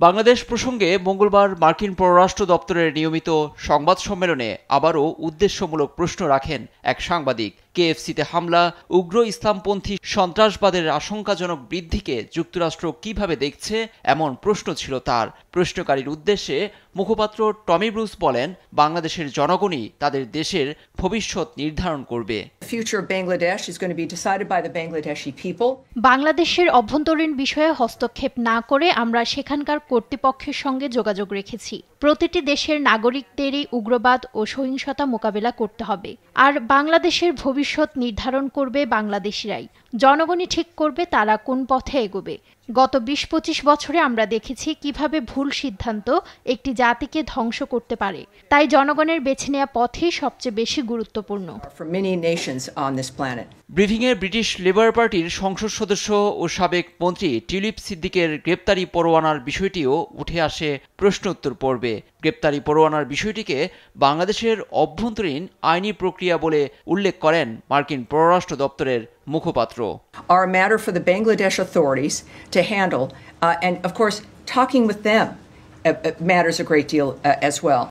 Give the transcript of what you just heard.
বাংলাদেশ প্রসঙ্গে মঙ্গলবার মার্কিন পররাষ্ট্র দপ্তরের নিয়মিত সংবাদ সম্মেলনে আবারও উদ্দেশ্যমূলক প্রশ্ন রাখেন এক সাংবাদিক। কেএফসিতে হামলা, উগ্র ইসলামপন্থী সন্ত্রাসবাদের আশঙ্কাজনক বৃদ্ধিকে যুক্তরাষ্ট্র কিভাবে দেখছে, এমন প্রশ্ন ছিল তার। প্রশ্নকারীর উদ্দেশ্যে মুখপাত্র টমি ব্রুস বলেন, বাংলাদেশের জনগণই তাদের দেশের ভবিষ্যৎ নির্ধারণ করবে। বাংলাদেশের অভ্যন্তরীণ বিষয়ে হস্তক্ষেপ না করে আমরা সেখানকার কর্তৃপক্ষের সঙ্গে যোগাযোগ রেখেছি। প্রতিটি দেশের নাগরিকদেরই উগ্রবাদ ও সহিংসতা মোকাবেলা করতে হবে, আর বাংলাদেশের ভবিষ্যৎ নির্ধারণ করবে বাংলাদেশিরাই। জনগণই ঠিক করবে তারা কোন পথে এগোবে। গত ২০-২৫ বছরে আমরা দেখেছি কিভাবে ভুল সিদ্ধান্ত একটি জাতিকে ধ্বংস করতে পারে। তাই জনগণের বেছে নেওয়া পথই সবচেয়ে বেশি গুরুত্বপূর্ণ। ব্রিফিংয়ে ব্রিটিশ লেবার পার্টির সংসদ সদস্য ও সাবেক মন্ত্রী টিউলিপ সিদ্দিকের গ্রেপ্তারি পরোয়ানার বিষয়টিও উঠে আসে প্রশ্নোত্তর পর্বে। গ্রেপ্তারি পরোয়ানার বিষয়টিকে বাংলাদেশের অভ্যন্তরীণ আইনি প্রক্রিয়া বলে উল্লেখ করেন মার্কিন পররাষ্ট্র দপ্তরের মুখপাত্র। Are a matter for the Bangladesh authorities to handle, and of course talking with them matters a great deal as well.